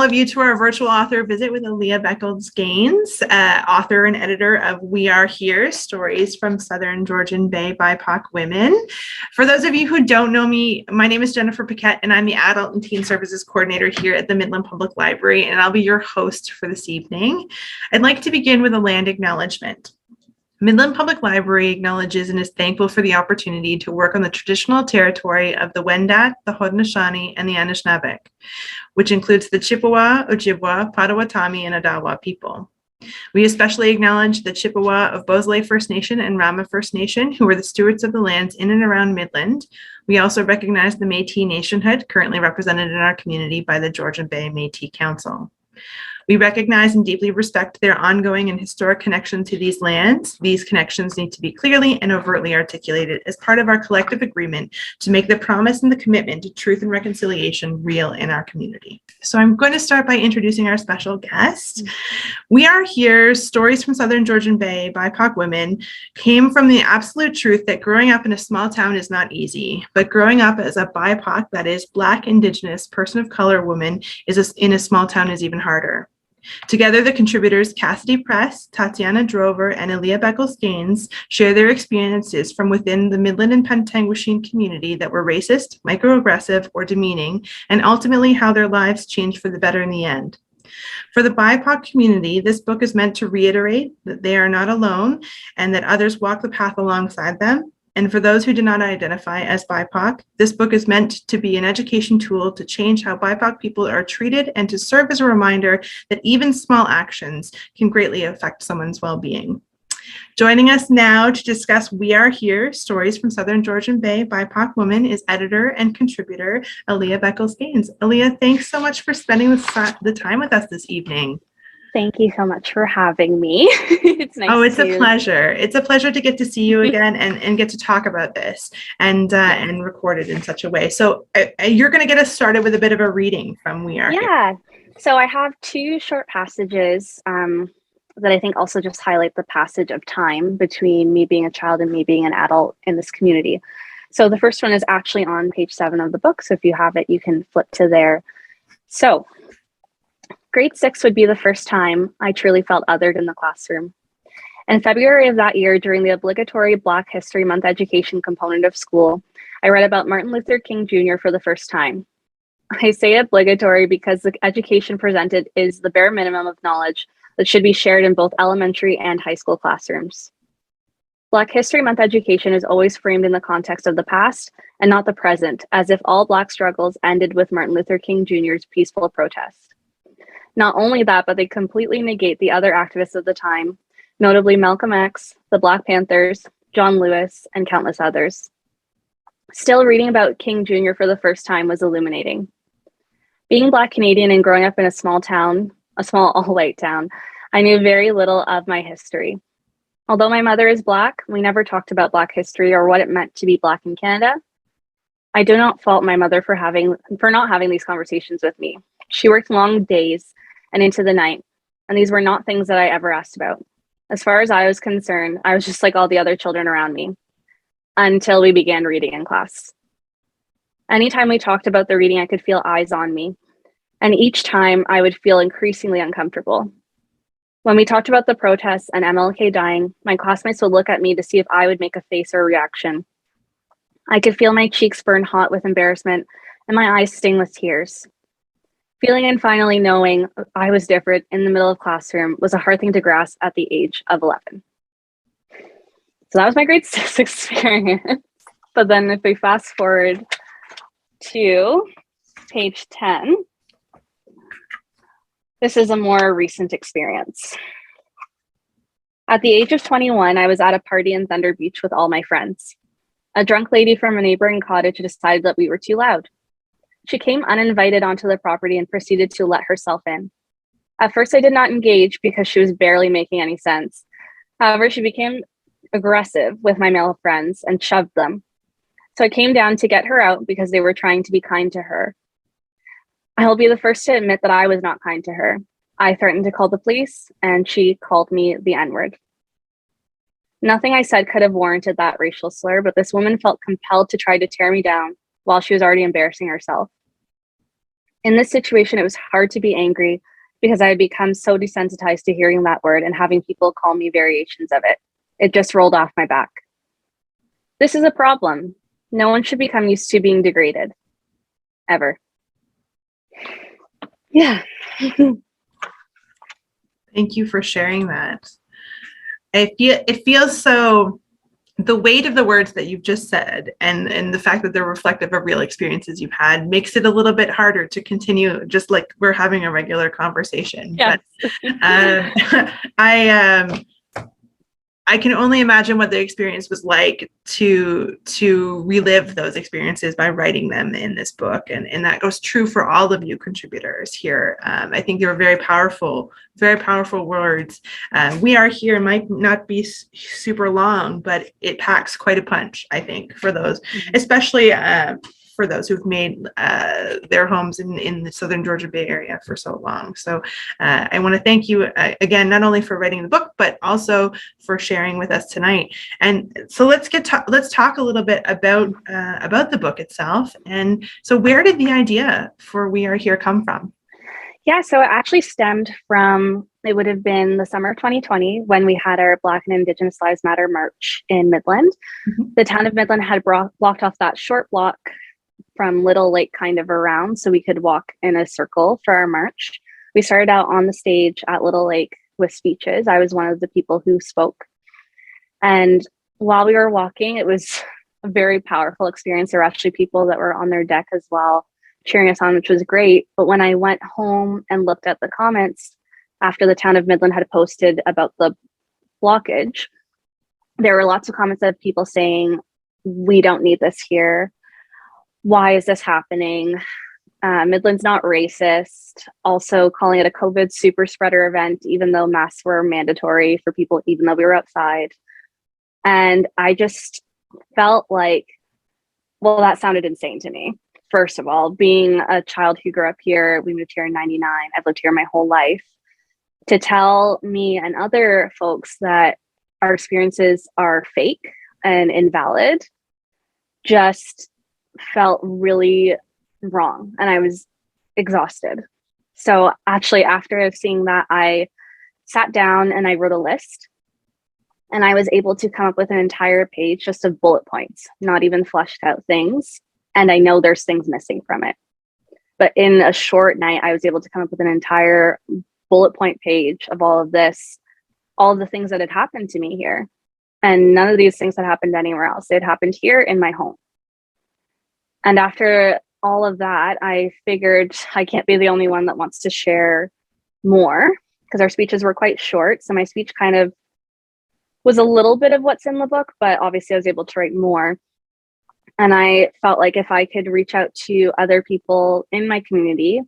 all of you to our virtual author visit with Aliyah Beckles-Gaines, author and editor of We Are Here, Stories from Southern Georgian Bay BIPOC Women. For those of you who don't know me, my name is Jennifer Paquette, and I'm the Adult and Teen Services Coordinator here at the Midland Public Library, and I'll be your host for this evening. I'd like to begin with a land acknowledgement. Midland Public Library acknowledges and is thankful for the opportunity to work on the traditional territory of the Wendat, the Haudenosaunee, and the Anishinaabe, which includes the Chippewa, Ojibwa, Potawatomi, and Odawa people. We especially acknowledge the Chippewa of Beausoleil First Nation and Rama First Nation, who are the stewards of the lands in and around Midland. We also recognize the Métis nationhood, currently represented in our community by the Georgian Bay Métis Council. We recognize and deeply respect their ongoing and historic connection to these lands. These connections need to be clearly and overtly articulated as part of our collective agreement to make the promise and the commitment to truth and reconciliation real in our community. So I'm going to start by introducing our special guest. We Are Here, Stories from Southern Georgian Bay BIPOC Women came from the absolute truth that growing up in a small town is not easy, but growing up as a BIPOC, that is Black, Indigenous, person of color woman, in a small town is even harder. Together, the contributors Cassidy Press, Tatyana Drover, and Aliyah Beckles-Gaines share their experiences from within the Midland and Penetanguishene community that were racist, microaggressive, or demeaning, and ultimately how their lives changed for the better in the end. For the BIPOC community, this book is meant to reiterate that they are not alone and that others walk the path alongside them. And for those who do not identify as BIPOC, this book is meant to be an education tool to change how BIPOC people are treated and to serve as a reminder that even small actions can greatly affect someone's well-being. Joining us now to discuss We Are Here, Stories from Southern Georgian Bay BIPOC Women is editor and contributor Aliyah Beckles-Gaines. Aliyah, thanks so much for spending the time with us this evening. Thank you so much for having me. It's nice. Oh, it's a pleasure. It's a pleasure to get to see you again and get to talk about this and record it in such a way. So you're going to get us started with a bit of a reading from We Are Here. Yeah. So I have two short passages that I think also just highlight the passage of time between me being a child and me being an adult in this community. So the first one is actually on page 7 of the book. So if you have it, you can flip to there. So grade 6 would be the first time I truly felt othered in the classroom. In February of that year, during the obligatory Black History Month education component of school, I read about Martin Luther King Jr. for the first time. I say obligatory because the education presented is the bare minimum of knowledge that should be shared in both elementary and high school classrooms. Black History Month education is always framed in the context of the past and not the present, as if all Black struggles ended with Martin Luther King Jr.'s peaceful protest. Not only that, but they completely negate the other activists of the time, notably Malcolm X, the Black Panthers, John Lewis, and countless others. Still, reading about King Jr. for the first time was illuminating. Being Black Canadian and growing up in a small town, a small all-white town, I knew very little of my history. Although my mother is Black, we never talked about Black history or what it meant to be Black in Canada. I do not fault my mother for not having these conversations with me. She worked long days and into the night, and these were not things that I ever asked about. As far as I was concerned, I was just like all the other children around me until we began reading in class. Anytime we talked about the reading, I could feel eyes on me, and each time I would feel increasingly uncomfortable. When we talked about the protests and MLK dying, my classmates would look at me to see if I would make a face or a reaction. I could feel my cheeks burn hot with embarrassment and my eyes sting with tears. Feeling and finally knowing I was different in the middle of classroom was a hard thing to grasp at the age of 11. So that was my grade 6 experience. But then if we fast forward to page 10, this is a more recent experience. At the age of 21, I was at a party in Thunder Beach with all my friends. A drunk lady from a neighboring cottage decided that we were too loud. She came uninvited onto the property and proceeded to let herself in. At first, I did not engage because she was barely making any sense. However, she became aggressive with my male friends and shoved them. So I came down to get her out because they were trying to be kind to her. I will be the first to admit that I was not kind to her. I threatened to call the police, and she called me the N-word. Nothing I said could have warranted that racial slur, but this woman felt compelled to try to tear me down while she was already embarrassing herself. In this situation, it was hard to be angry because I had become so desensitized to hearing that word and having people call me variations of it. It just rolled off my back. This is a problem. No one should become used to being degraded. Ever. Yeah. Thank you for sharing that. It feels so, the weight of the words that you've just said and the fact that they're reflective of real experiences you've had makes it a little bit harder to continue just like we're having a regular conversation. Yes. But I can only imagine what the experience was like to relive those experiences by writing them in this book. And that goes true for all of you contributors here. I think they were very powerful words. We Are Here might not be super long, but it packs quite a punch, I think, for those, especially for those who've made their homes in the Southern Georgia Bay Area for so long. So I want to thank you again, not only for writing the book, but also for sharing with us tonight. And so let's talk a little bit about the book itself. And so where did the idea for We Are Here come from? Yeah, so it actually stemmed from, it would have been the summer of 2020 when we had our Black and Indigenous Lives Matter march in Midland. Mm-hmm. The town of Midland had blocked off that short block from Little Lake kind of around so we could walk in a circle for our march. We started out on the stage at Little Lake with speeches. I was one of the people who spoke. And while we were walking, it was a very powerful experience. There were actually people that were on their deck as well, cheering us on, which was great. But when I went home and looked at the comments after the town of Midland had posted about the blockage, there were lots of comments of people saying, we don't need this here. Why is this happening? Midland's not racist. Also calling it a COVID super spreader event, even though masks were mandatory for people, even though we were outside. And I just felt like, well, that sounded insane to me. First of all, being a child who grew up here, we moved here in 99. I've lived here my whole life. To tell me and other folks that our experiences are fake and invalid just felt really wrong. And I was exhausted. So actually, after seeing that, I sat down and I wrote a list. And I was able to come up with an entire page just of bullet points, not even fleshed out things. And I know there's things missing from it. But in a short night, I was able to come up with an entire bullet point page of all of this, all of the things that had happened to me here. And none of these things had happened anywhere else. It happened here in my home. And after all of that, I figured I can't be the only one that wants to share more because our speeches were quite short. So my speech kind of was a little bit of what's in the book, but obviously I was able to write more. And I felt like if I could reach out to other people in my community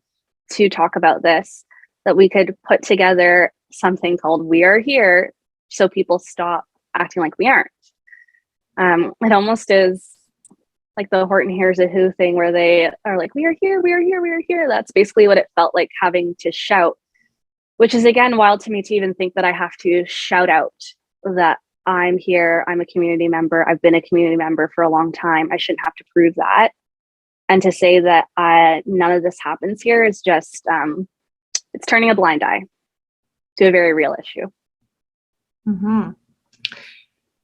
to talk about this, that we could put together something called We Are Here so people stop acting like we aren't. It almost is like the Horton Hears a Who thing where they are like, we are here, we are here, we are here. That's basically what it felt like having to shout, which is again wild to me to even think that I have to shout out that I'm here, I'm a community member, I've been a community member for a long time. I shouldn't have to prove that. And to say that none of this happens here is just, it's turning a blind eye to a very real issue. Mm-hmm.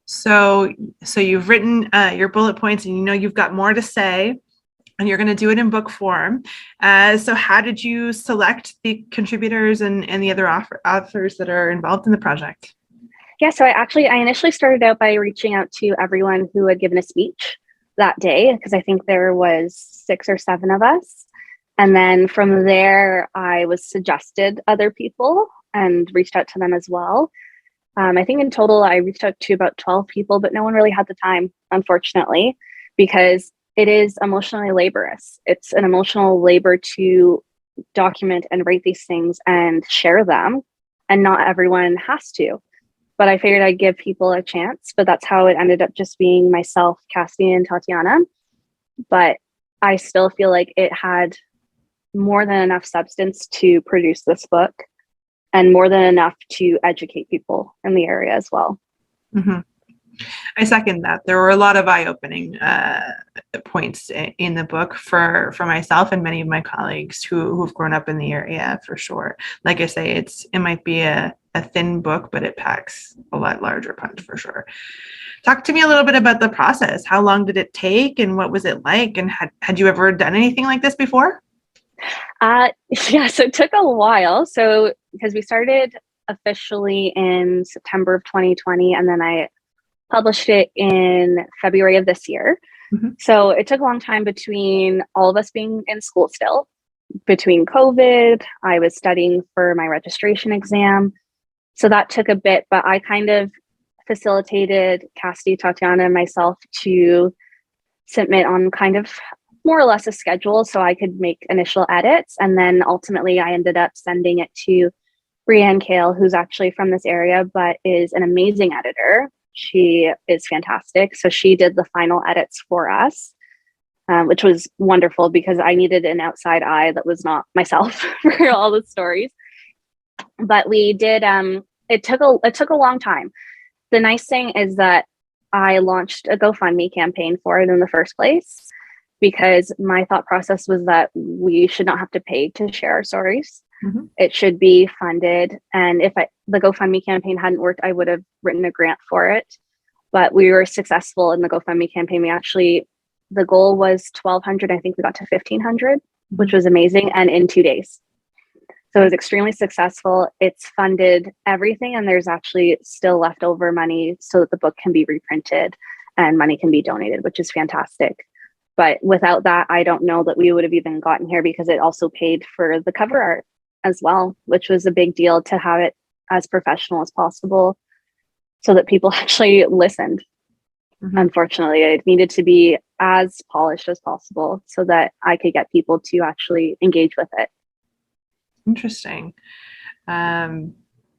So you've written your bullet points and you know you've got more to say and you're going to do it in book form. So how did you select the contributors and the other authors that are involved in the project? Yeah, so I initially started out by reaching out to everyone who had given a speech that day, because I think there was 6 or 7 of us. And then from there, I was suggested other people and reached out to them as well. I think in total, I reached out to about 12 people, but no one really had the time, unfortunately, because it is emotionally laborious. It's an emotional labor to document and write these things and share them, and not everyone has to. But I figured I'd give people a chance, but that's how it ended up just being myself, Cassidy, and Tatyana. But I still feel like it had more than enough substance to produce this book and more than enough to educate people in the area as well. Mm-hmm. I second that. There were a lot of eye-opening points in the book for myself and many of my colleagues who've grown up in the area, for sure. Like I say, it might be a thin book, but it packs a lot larger punch, for sure. Talk to me a little bit about the process. How long did it take, and what was it like? And had you ever done anything like this before? Yeah, so it took a while. So because we started officially in September of 2020, and then I published it in February of this year. Mm-hmm. So it took a long time between all of us being in school still, between COVID, I was studying for my registration exam. So that took a bit, but I kind of facilitated Cassidy, Tatyana, and myself to submit on kind of more or less a schedule so I could make initial edits. And then ultimately I ended up sending it to Brianne Kale, who's actually from this area, but is an amazing editor. She is fantastic. So she did the final edits for us, which was wonderful because I needed an outside eye that was not myself for all the stories. But we did, it took a long time. The nice thing is that I launched a GoFundMe campaign for it in the first place because my thought process was that we should not have to pay to share our stories. Mm-hmm. It should be funded. And if the GoFundMe campaign hadn't worked, I would have written a grant for it. But we were successful in the GoFundMe campaign. The goal was 1,200. I think we got to 1,500, mm-hmm. which was amazing. And in 2 days. So it was extremely successful. It's funded everything. And there's actually still leftover money so that the book can be reprinted and money can be donated, which is fantastic. But without that, I don't know that we would have even gotten here because it also paid for the cover art as well, which was a big deal to have it as professional as possible so that people actually listened. Mm-hmm. Unfortunately, it needed to be as polished as possible so that I could get people to actually engage with it. Interesting. I'm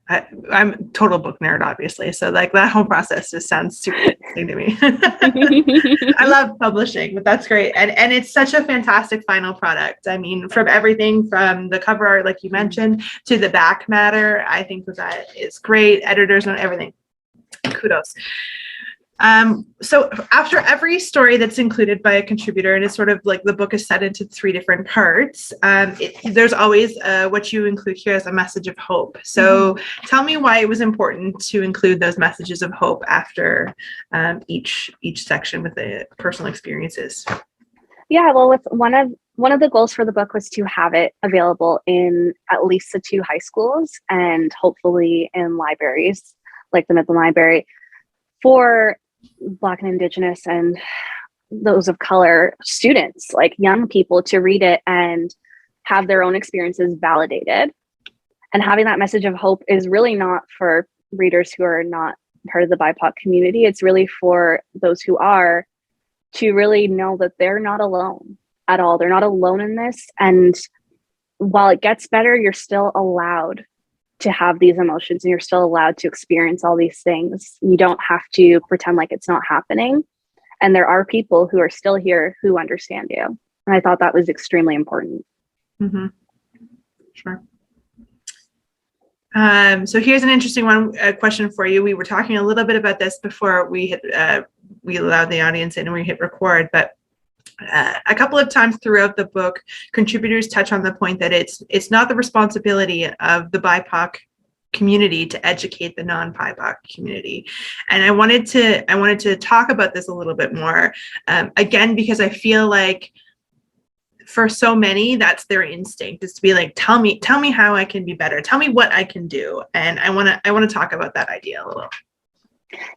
a total book nerd, obviously. So like that whole process just sounds super interesting to me. I love publishing, but that's great. And it's such a fantastic final product. I mean, from everything from the cover art, like you mentioned, to the back matter, I think that is great. Editors and everything. Kudos. So after every story that's included by a contributor, and it's sort of like the book is set into 3 different parts, there's always what you include here as a message of hope. So mm-hmm. tell me why it was important to include those messages of hope after each section with the personal experiences. Yeah, well, with one of the goals for the book was to have it available in at least the 2 high schools and hopefully in libraries like the Midland Library for Black and Indigenous and those of color students, like young people, to read it and have their own experiences validated. And having that message of hope is really not for readers who are not part of the BIPOC community. It's really for those who are, to really know that they're not alone at all. They're not alone in this. And while it gets better, you're still allowed to have these emotions and you're still allowed to experience all these things. You don't have to pretend like it's not happening. And there are people who are still here who understand you. And I thought that was extremely important. Mm-hmm. Sure. So here's an interesting question for you. We were talking a little bit about this before we allowed the audience in and we hit record, but a couple of times throughout the book, contributors touch on the point that it's not the responsibility of the BIPOC community to educate the non-BIPOC community. And I wanted to talk about this a little bit more, again, because I feel like for so many, that's their instinct, is to be like, tell me how I can be better. Tell me what I can do. And I want to talk about that idea a little.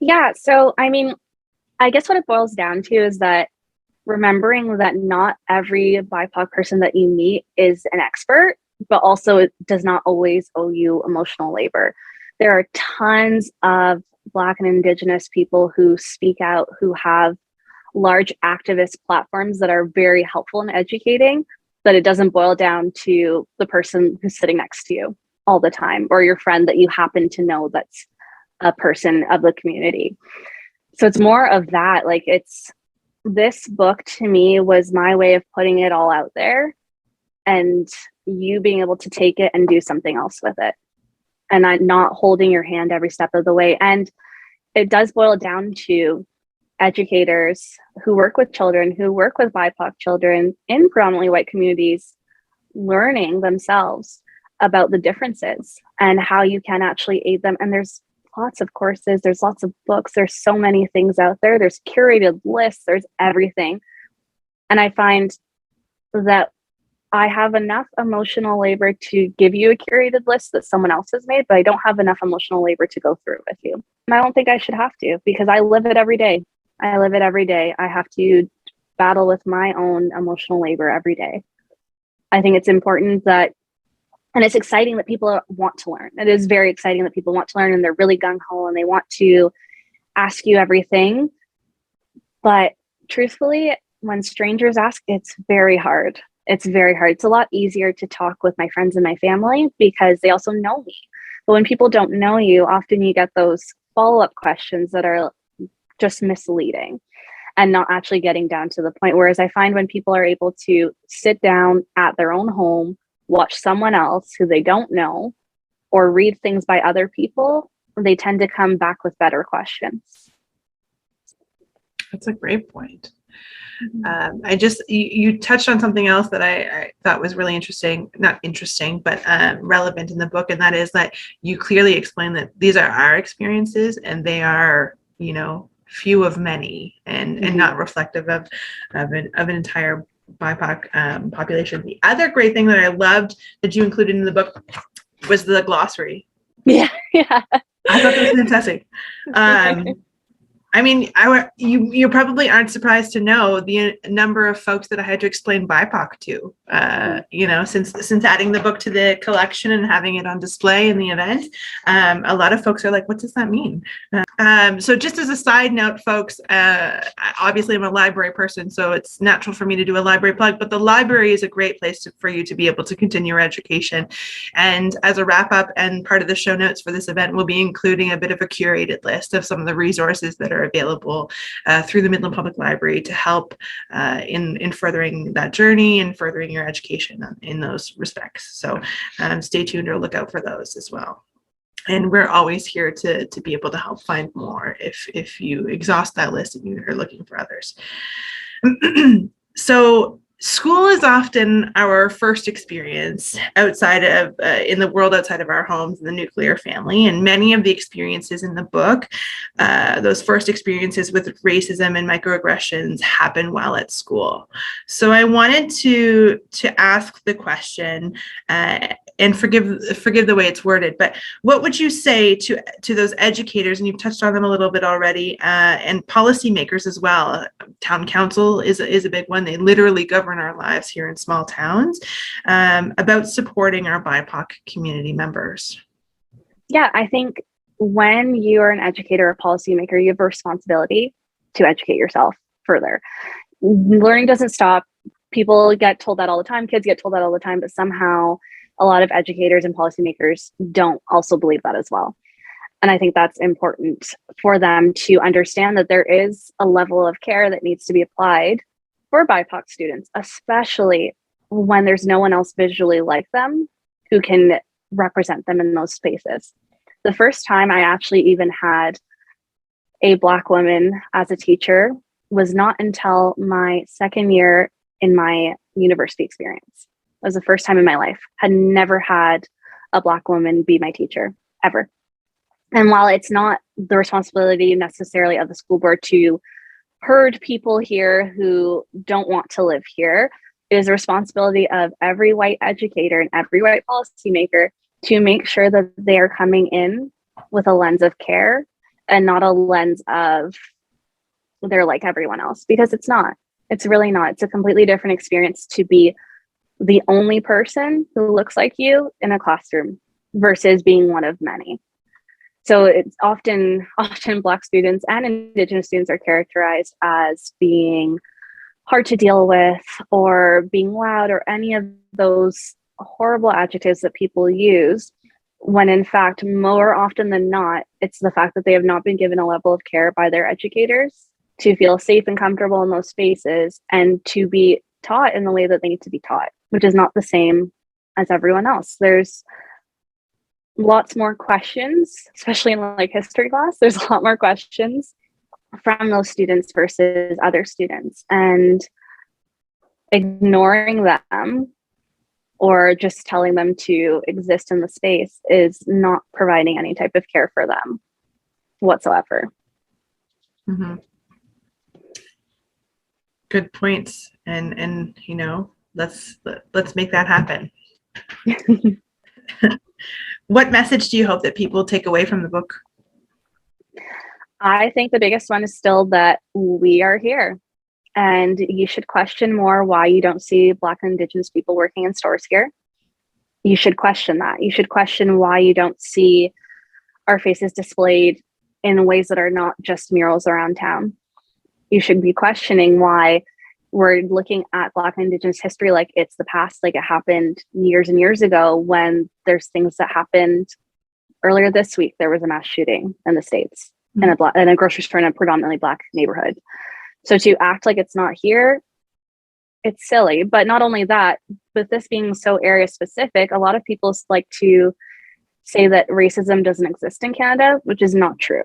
Yeah. So, I mean, I guess what it boils down to is that remembering that not every BIPOC person that you meet is an expert, but also it does not always owe you emotional labor. There are tons of Black and Indigenous people who speak out, who have large activist platforms that are very helpful in educating, but it doesn't boil down to the person who's sitting next to you all the time or your friend that you happen to know that's a person of the community. So it's more of that. Like, this book to me was my way of putting it all out there and you being able to take it and do something else with it and not holding your hand every step of the way. And it does boil down to educators who work with children, who work with BIPOC children in predominantly white communities, learning themselves about the differences and how you can actually aid them. And there's lots of courses, there's lots of books, there's so many things out there, there's curated lists, there's everything. And I find that I have enough emotional labor to give you a curated list that someone else has made, but I don't have enough emotional labor to go through it with you. And I don't think I should have to, because I live it every day. I live it every day. I have to battle with my own emotional labor every day. I think it's important that, and it's exciting that people want to learn. It is very exciting that people want to learn and they're really gung-ho and they want to ask you everything. But truthfully, when strangers ask, it's very hard. It's very hard. It's a lot easier to talk with my friends and my family because they also know me. But when people don't know you, often you get those follow-up questions that are just misleading and not actually getting down to the point. Whereas I find when people are able to sit down at their own home, watch someone else who they don't know, or read things by other people, they tend to come back with better questions. That's a great point. You touched on something else that I thought was really not interesting, but relevant in the book. And that is that you clearly explain that these are our experiences and they are, few of many and not reflective of an entire BIPOC population. The other great thing that I loved that you included in the book was the glossary. Yeah. I thought that was fantastic. You probably aren't surprised to know the number of folks that I had to explain BIPOC to, since adding the book to the collection and having it on display in the event. A lot of folks are like, what does that mean? So just as a side note, folks, obviously I'm a library person, so it's natural for me to do a library plug, but the library is a great place for you to be able to continue your education. And as a wrap up and part of the show notes for this event, we'll be including a bit of a curated list of some of the resources that are available through the Midland Public Library to help in furthering that journey and furthering your education in those respects. So stay tuned or look out for those as well. And we're always here to be able to help find more if you exhaust that list and you're looking for others. So school is often our first experience outside of, in the world outside of our homes, in the nuclear family. And many of the experiences in the book, those first experiences with racism and microaggressions happen while at school. So I wanted to ask the question, and forgive the way it's worded, but what would you say to those educators, and you've touched on them a little bit already, and policymakers as well? Town council is a big one. They literally govern our lives here in small towns, about supporting our BIPOC community members. Yeah, I think when you are an educator or policymaker, you have a responsibility to educate yourself further. Learning doesn't stop. People get told that all the time. Kids get told that all the time, but somehow a lot of educators and policymakers don't also believe that as well. And I think that's important for them to understand that there is a level of care that needs to be applied for BIPOC students, especially when there's no one else visually like them who can represent them in those spaces. The first time I actually even had a Black woman as a teacher was not until my second year in my university experience. It was the first time in my life. Had never had a Black woman be my teacher, ever. And while it's not the responsibility necessarily of the school board to herd people here who don't want to live here, it is a responsibility of every white educator and every white policymaker to make sure that they are coming in with a lens of care and not a lens of they're like everyone else, because it's not. It's really not. It's a completely different experience to be the only person who looks like you in a classroom versus being one of many. So it's often Black students and Indigenous students are characterized as being hard to deal with or being loud or any of those horrible adjectives that people use, when in fact, more often than not, it's the fact that they have not been given a level of care by their educators to feel safe and comfortable in those spaces and to be taught in the way that they need to be taught, which is not the same as everyone else. There's lots more questions, especially in like history class. There's a lot more questions from those students versus other students, and ignoring them or just telling them to exist in the space is not providing any type of care for them whatsoever. Mm-hmm. Good points. And you know, let's make that happen. What message do you hope that people take away from the book? I think the biggest one is still that we are here, and you should question more why you don't see Black and Indigenous people working in stores here. You should question that. You should question why you don't see our faces displayed in ways that are not just murals around town. You should be questioning why we're looking at Black and Indigenous history like it's the past, like it happened years and years ago, when there's things that happened. Earlier this week, there was a mass shooting in the States, mm-hmm. in a grocery store in a predominantly Black neighborhood. So to act like it's not here, it's silly. But not only that, with this being so area specific, a lot of people like to say that racism doesn't exist in Canada, which is not true.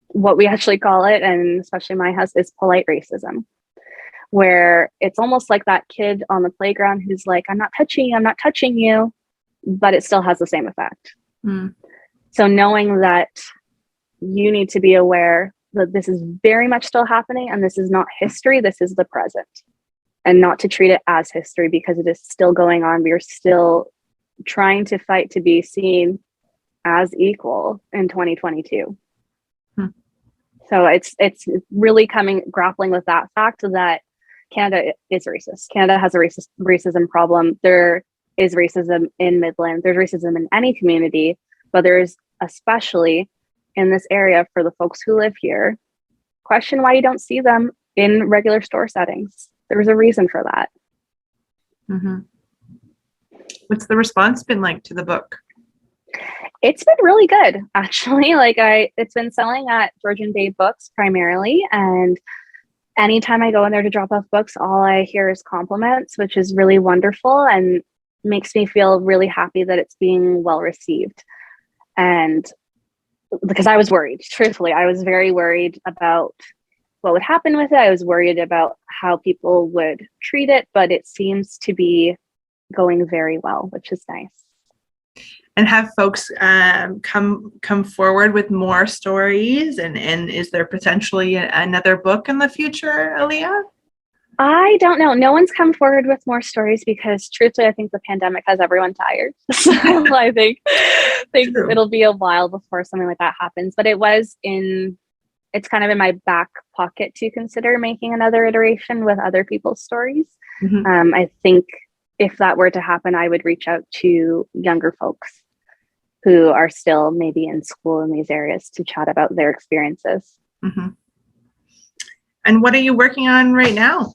What we actually call it, and especially my house, is polite racism, where it's almost like that kid on the playground who's like, I'm not touching you, but it still has the same effect. Mm. So knowing that you need to be aware that this is very much still happening, and this is not history, this is the present, and not to treat it as history because it is still going on. We are still trying to fight to be seen as equal in 2022. So it's really grappling with that fact that Canada is racist. Canada has a racism problem. There is racism in Midland. There's racism in any community, but there's especially in this area for the folks who live here. Question why you don't see them in regular store settings. There's a reason for that. Mm-hmm. What's the response been like to the book? It's been really good, actually. It's been selling at Georgian Bay Books primarily, and anytime I go in there to drop off books, all I hear is compliments, which is really wonderful and makes me feel really happy that it's being well received. And because I was worried, truthfully, I was very worried about what would happen with it. I was worried about how people would treat it, but it seems to be going very well, which is nice. And have folks come forward with more stories? And is there potentially another book in the future, Aliyah? I don't know. No one's come forward with more stories because, truthfully, I think the pandemic has everyone tired. So I think it'll be a while before something like that happens. But it's kind of in my back pocket to consider making another iteration with other people's stories. Mm-hmm. I think if that were to happen, I would reach out to younger folks who are still maybe in school in these areas to chat about their experiences. Mm-hmm. And what are you working on right now?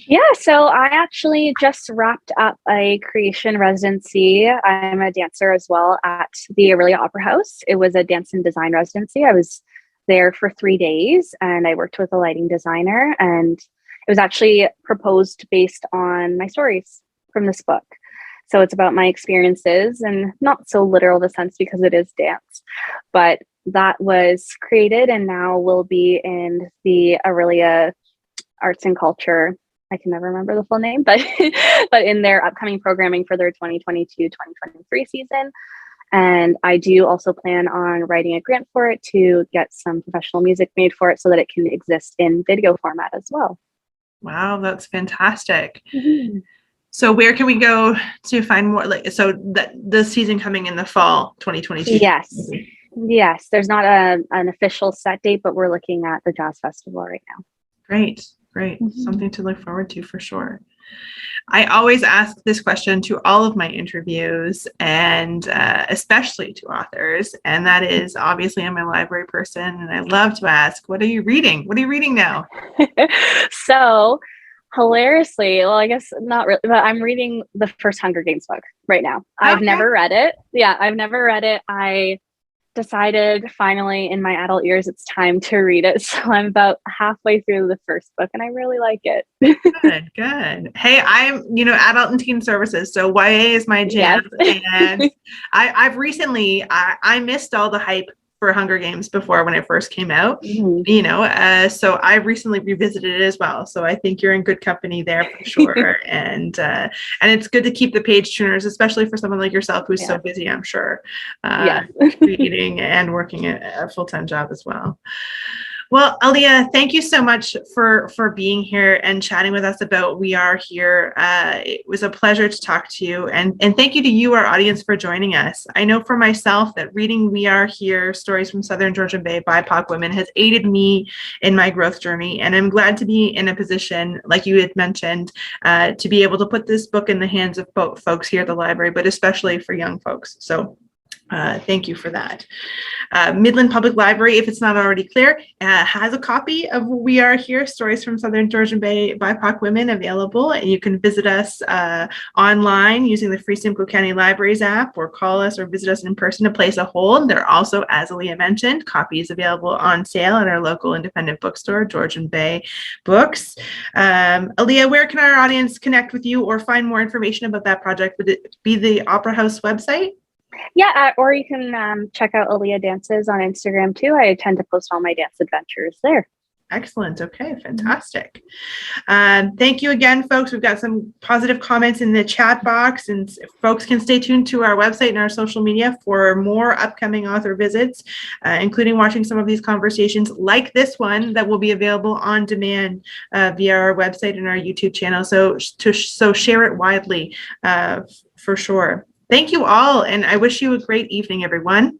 Yeah, so I actually just wrapped up a creation residency. I'm a dancer as well at the Aurelia Opera House. It was a dance and design residency. I was there for 3 days and I worked with a lighting designer, and it was actually proposed based on my stories from this book. So it's about my experiences, and not so literal of a sense because it is dance, but that was created and now will be in the Aurelia Arts and Culture. I can never remember the full name, but in their upcoming programming for their 2022-2023 season. And I do also plan on writing a grant for it to get some professional music made for it so that it can exist in video format as well. Wow, that's fantastic. Mm-hmm. So where can we go to find more? So that the season coming in the fall 2022? Yes. There's not an official set date, but we're looking at the Jazz Festival right now. Great. Mm-hmm. Something to look forward to for sure. I always ask this question to all of my interviews, and especially to authors, and that is, obviously I'm a library person, and I love to ask, what are you reading? What are you reading now? So hilariously, well, I guess not really, but I'm reading the first Hunger Games book right now. I've never read it. Yeah, I've never read it. I decided finally in my adult years it's time to read it. So I'm about halfway through the first book and I really like it. Good, good. Hey, I'm, adult and teen services, so YA is my jam. Yes. And I've recently, I missed all the hype for Hunger Games before when it first came out, so I recently revisited it as well. So I think you're in good company there for sure. and it's good to keep the page tuners, especially for someone like yourself who's so busy, I'm sure, reading and working a full-time job as well. Well, Aliyah, thank you so much for being here and chatting with us about We Are Here. It was a pleasure to talk to you. And thank you to you, our audience, for joining us. I know for myself that reading We Are Here, Stories from Southern Georgian Bay, BIPOC Women, has aided me in my growth journey. And I'm glad to be in a position, like you had mentioned, to be able to put this book in the hands of both folks here at the library, but especially for young folks. So thank you for that. Midland Public Library, if it's not already clear, has a copy of We Are Here, Stories from Southern Georgian Bay BIPOC Women available. And you can visit us online using the free Simcoe County Libraries app, or call us or visit us in person to place a hold. There are also, as Aliyah mentioned, copies available on sale at our local independent bookstore, Georgian Bay Books. Aliyah, where can our audience connect with you or find more information about that project? Would it be the Opera House website? Yeah, or you can check out Aliyah Dances on Instagram too. I tend to post all my dance adventures there. Excellent. Okay, fantastic. Thank you again, folks. We've got some positive comments in the chat box, and folks can stay tuned to our website and our social media for more upcoming author visits, including watching some of these conversations like this one that will be available on demand via our website and our YouTube channel. So share it widely for sure. Thank you all, and I wish you a great evening, everyone.